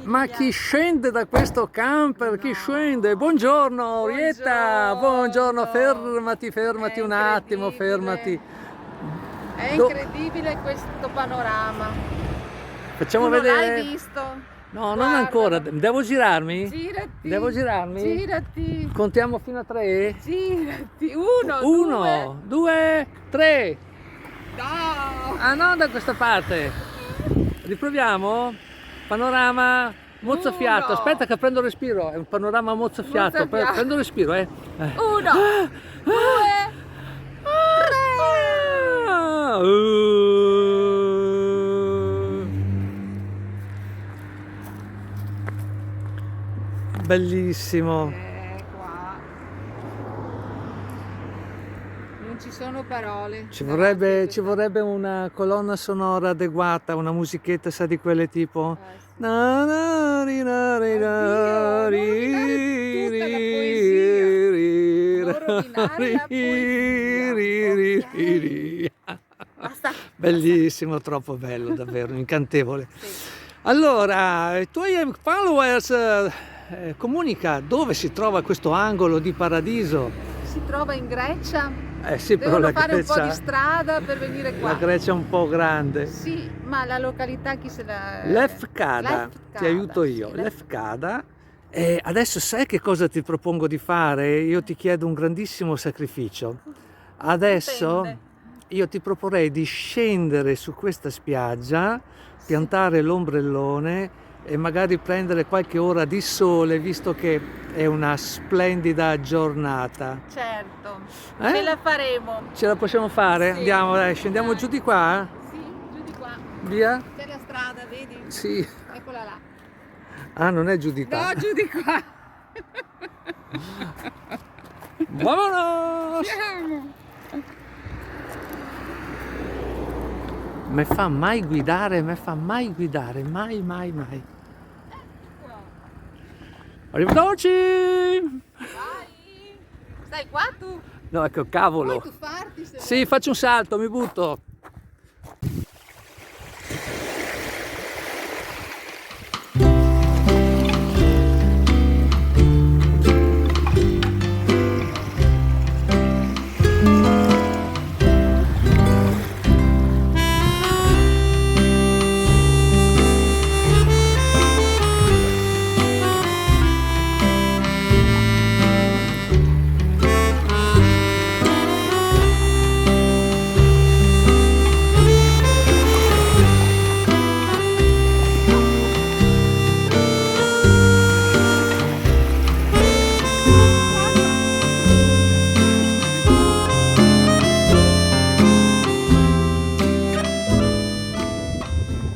Ma chi scende da questo camper? Chi scende? Buongiorno Orietta, buongiorno, fermati un attimo, fermati. È incredibile questo panorama. Facciamo Tu non vedere. l'hai visto? No, non Guardalo. ancora. Devo girarmi? Girati. Devo girarmi? Girati. Contiamo fino a 3? Girati. Uno, due, tre. No. Ah no, da questa parte. Riproviamo? Panorama mozzafiato. Uno. Aspetta che prendo respiro. È un panorama mozzafiato. Mozzafiato. Prendo respiro, eh. 1, 2, 3. Bellissimo. Qua. Non ci sono parole. Ci vorrebbe una colonna sonora adeguata, una musichetta, sa, di quelle tipo. Sì. Na, na, ri, na, ri, na, Oddio, ri, non rovinare tutta la ri, poesia. Non rovinare la poesia. ri, Ok. ri. Basta. Bellissimo, troppo bello, davvero, incantevole. Sì. Allora, i tuoi followers, comunica dove si trova questo angolo di paradiso. Si trova in Grecia. Sì, però Devono la fare un po' di Grecia, strada per venire qua. la Grecia è un po' grande. Sì, ma la località chi se la... Lefkada, ti aiuto io. Sì, Lefkada. E adesso sai che cosa ti propongo di fare? Io ti chiedo un grandissimo sacrificio. Adesso Dipende. io ti proporrei di scendere su questa spiaggia, piantare l'ombrellone e magari prendere qualche ora di sole, visto che è una splendida giornata. Certo, Eh? ce la faremo. Ce la possiamo fare? Sì. Andiamo, dai, scendiamo Dai. giù di qua? Sì, giù di qua. Via? C'è la strada, vedi? Sì. Eccola là. Ah, non è giù di qua. No, giù di qua. Vamonos! Andiamo. Me fa mai guidare, mai, mai. Arrivederci! Vai. Stai qua tu? No, ecco, Puoi cavolo. tuffarti se Sì, faccio un salto, mi butto.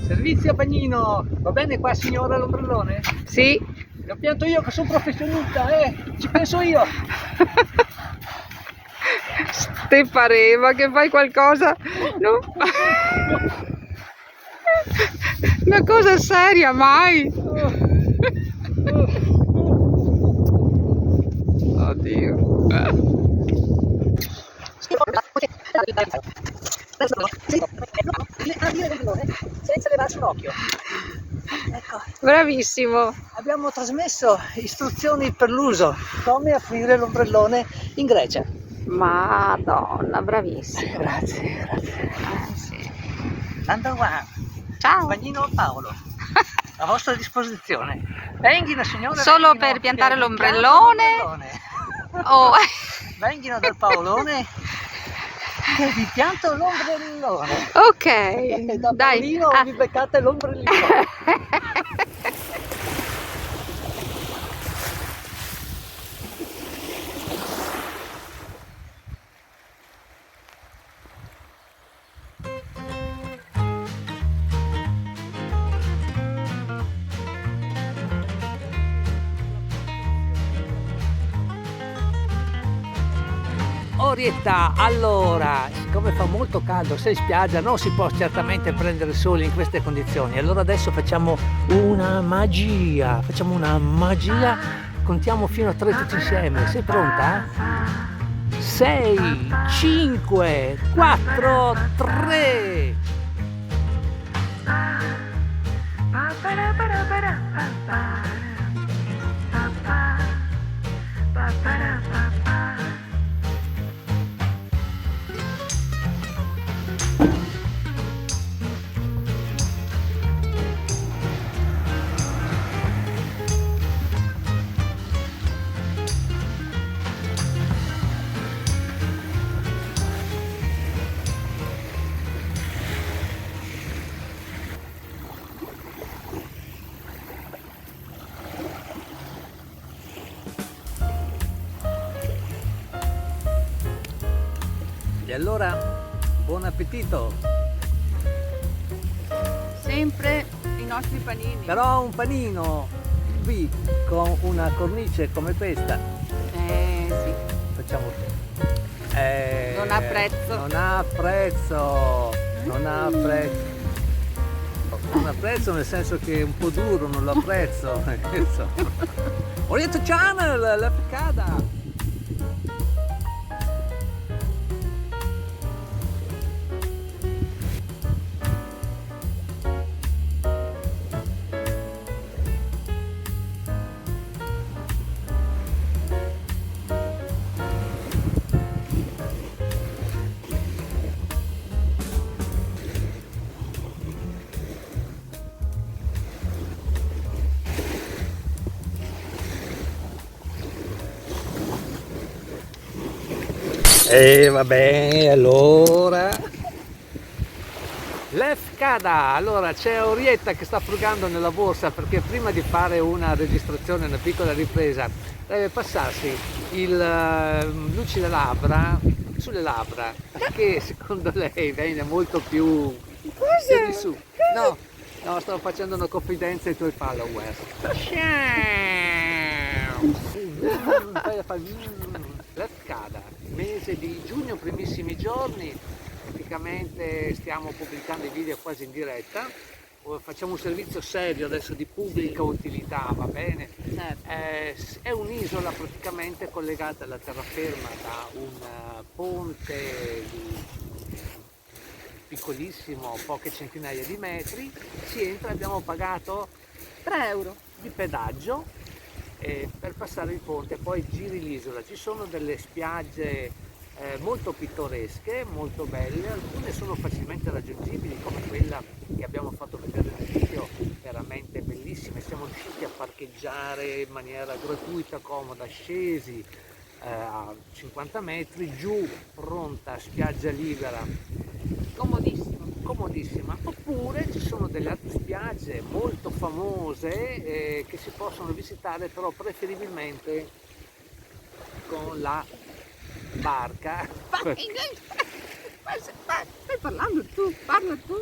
Servizio a bagnino, va bene qua signora l'ombrellone? Sì. Lo pianto io che sono professionista, ci penso io. Te pareva che fai qualcosa? No. Una cosa seria, mai? Oddio. Senza levarci un occhio. Ecco, Bravissimo. abbiamo trasmesso istruzioni per l'uso, come aprire l'ombrellone in Grecia. Madonna, bravissimo. Grazie. Sì. Number one, Ciao. bagnino Paolo, a vostra disposizione. Venghino signore. Solo venghino, per piantare che vi l'ombrellone? pianto l'ombrellone. Oh. Venghino dal Paolone che vi pianto l'ombrellone. Ok. Da Dai. Paolino vi beccate l'ombrellino. Orietta, allora, siccome fa molto caldo, sei in spiaggia, non si può certamente prendere il sole in queste condizioni. Allora adesso facciamo una magia, contiamo fino a 3 tutti insieme. Sei pronta? 6, 5, 4, 3. E allora, buon appetito! Sempre i nostri panini. Però un panino qui con una cornice come questa, Sì. facciamo Non ha prezzo. non ha prezzo, non ha prezzo. Non ha prezzo nel senso che è un po' duro, non lo apprezzo. Oriental Channel, la peccata! E vabbè, allora l'Efcada, allora c'è Orietta che sta frugando nella borsa perché prima di fare una registrazione, una piccola ripresa, deve passarsi il lucide labbra sulle labbra perché secondo lei viene molto più di su. No, stavo facendo una confidenza ai tuoi followers. L'Efcada, mese di giugno, primissimi giorni, praticamente stiamo pubblicando i video quasi in diretta, facciamo un servizio serio adesso di pubblica utilità, va bene? Certo. È un'isola praticamente collegata alla terraferma da un ponte piccolissimo, poche centinaia di metri, si entra, abbiamo pagato 3 euro. di pedaggio per passare il ponte, poi giri l'isola. Ci sono delle spiagge molto pittoresche, molto belle, alcune sono facilmente raggiungibili come quella che abbiamo fatto vedere nel video, veramente bellissime, siamo riusciti a parcheggiare in maniera gratuita, comoda, scesi a 50 metri, giù, pronta, spiaggia libera, comodissima. Oppure ci sono delle altre spiagge molto famose che si possono visitare, però preferibilmente con la barca. Stai parlando tu, parla tu.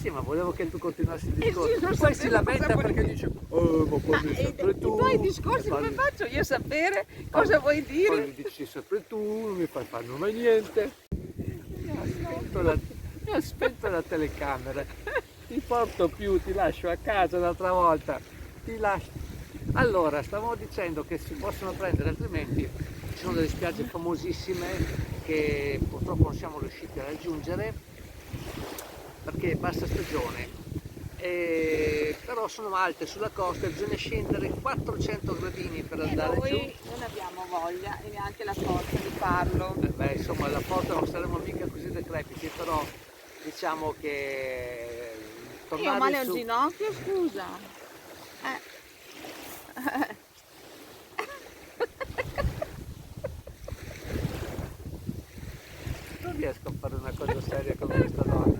Sì, ma volevo che tu continuassi il Sì, discorso. non Poi sapevo si lamenta cosa perché volevi. dice ma parli sempre tu. I tuoi discorsi come faccio io a sapere cosa vuoi Poi dire? mi dici sempre tu, non mi fai fare mai niente. Mi ha spento la telecamera. Ti porto più, ti lascio a casa l'altra volta. Ti lascio. Allora, stavamo dicendo che si possono prendere, altrimenti ci sono delle spiagge famosissime che purtroppo non siamo riusciti a raggiungere perché è bassa stagione, però sono alte sulla costa e bisogna scendere 400 gradini per andare giù. Noi non abbiamo voglia e neanche la forza di farlo. Beh, insomma, alla porta non saremo mica così decrepiti, però diciamo che Io ho tornare male a un su... ginocchio, scusa. Non riesco a fare una cosa seria con questa donna.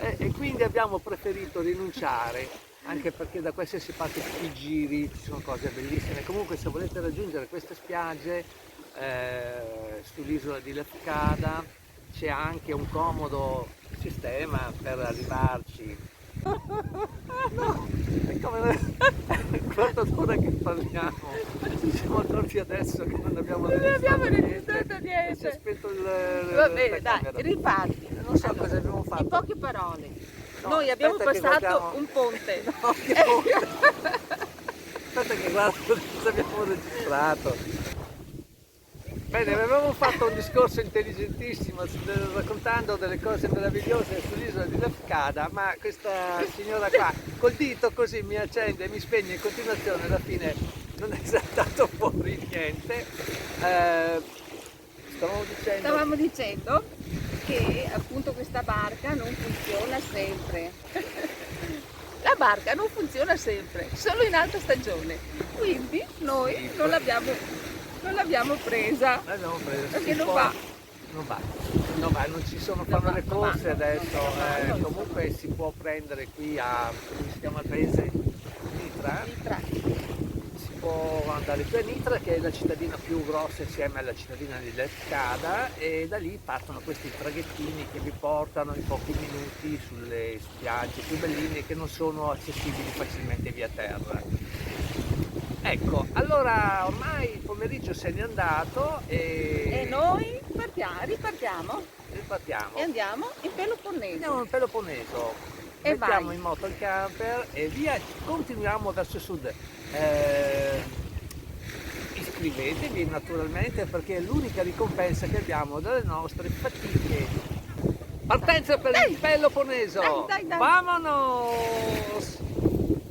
E quindi abbiamo preferito rinunciare, anche perché da qualsiasi parte i giri ci sono cose bellissime. Comunque se volete raggiungere queste spiagge sull'isola di Lefkada c'è anche un comodo sistema per arrivarci. No, è come quanto dura che parliamo, ci siamo accorti adesso che non abbiamo registrato si niente. è spento Va bene, la dai, camera. riparti. Non so cosa abbiamo fatto. In poche parole, No, noi abbiamo aspetta che passato guardiamo. un ponte. No, che ponte. Aspetta che guardo cosa abbiamo registrato. Bene, avevamo fatto un discorso intelligentissimo raccontando delle cose meravigliose sull'isola di Lefkada, ma questa signora qua col dito così mi accende e mi spegne in continuazione, alla fine non è saltato fuori niente. Stavamo dicendo che appunto questa barca non funziona sempre. La barca non funziona sempre, solo in alta stagione. Quindi noi non l'abbiamo presa. Perché non va. Non va, non ci sono, fanno le corse adesso. Comunque si può prendere qui a, come si chiama il paese? Nitra? Si può andare qui a Nitra, che è la cittadina più grossa insieme alla cittadina di Lefkada, e da lì partono questi traghettini che vi portano in pochi minuti sulle spiagge più belline che non sono accessibili facilmente via terra. Ecco, allora ormai il pomeriggio se n'è andato e noi ripartiamo e andiamo in Peloponneso. Andiamo in Peloponneso, E mettiamo vai. in moto il camper e via, continuiamo verso sud. Iscrivetevi naturalmente, perché è l'unica ricompensa che abbiamo delle nostre fatiche. Partenza per il Peloponneso! Dai. Vamonos!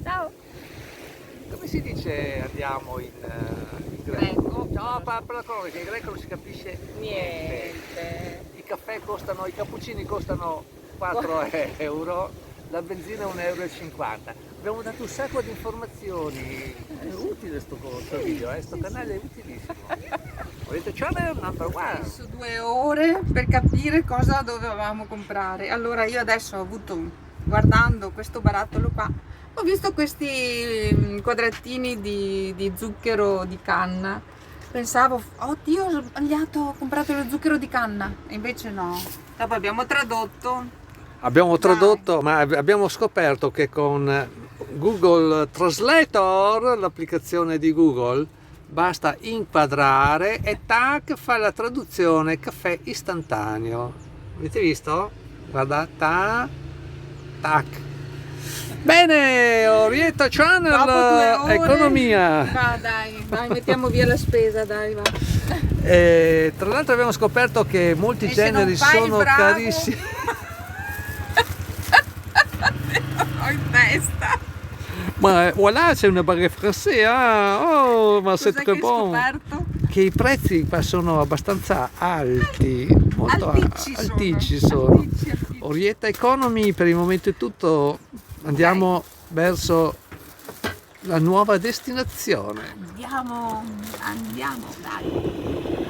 Ciao. Come si dice andiamo in greco? No, per la cronaca, in greco non si capisce Niente. I caffè costano, i cappuccini costano 4 euro, la benzina 1,50 euro. Abbiamo dato un sacco di informazioni, è utile sto video, sto canale è utilissimo. Volete channel number one? Su 2 ore per capire cosa dovevamo comprare. Allora io adesso ho avuto, guardando questo barattolo qua, ho visto questi quadratini di zucchero di canna. Pensavo, oddio, ho sbagliato, ho comprato lo zucchero di canna. E invece no. Dopo abbiamo tradotto. Abbiamo tradotto, ma abbiamo scoperto che con Google Translator, l'applicazione di Google, basta inquadrare e tac, fa la traduzione caffè istantaneo. Avete visto? Guarda, tac. Bene, Orietta Channel, Dopo 2 ore. economia. Va, dai, mettiamo via la spesa, dai, va. Tra l'altro abbiamo scoperto che molti E se non generi fai il sono bravo? carissimi. Ho in testa. Ma voilà, c'è una barre francese, oh, ma c'est Cos'è très che hai bon. scoperto? Che i prezzi qua sono abbastanza alti, molto Alticci sono. Alticci. Orietta Economy per il momento è tutto, andiamo verso la nuova destinazione. Andiamo, dai.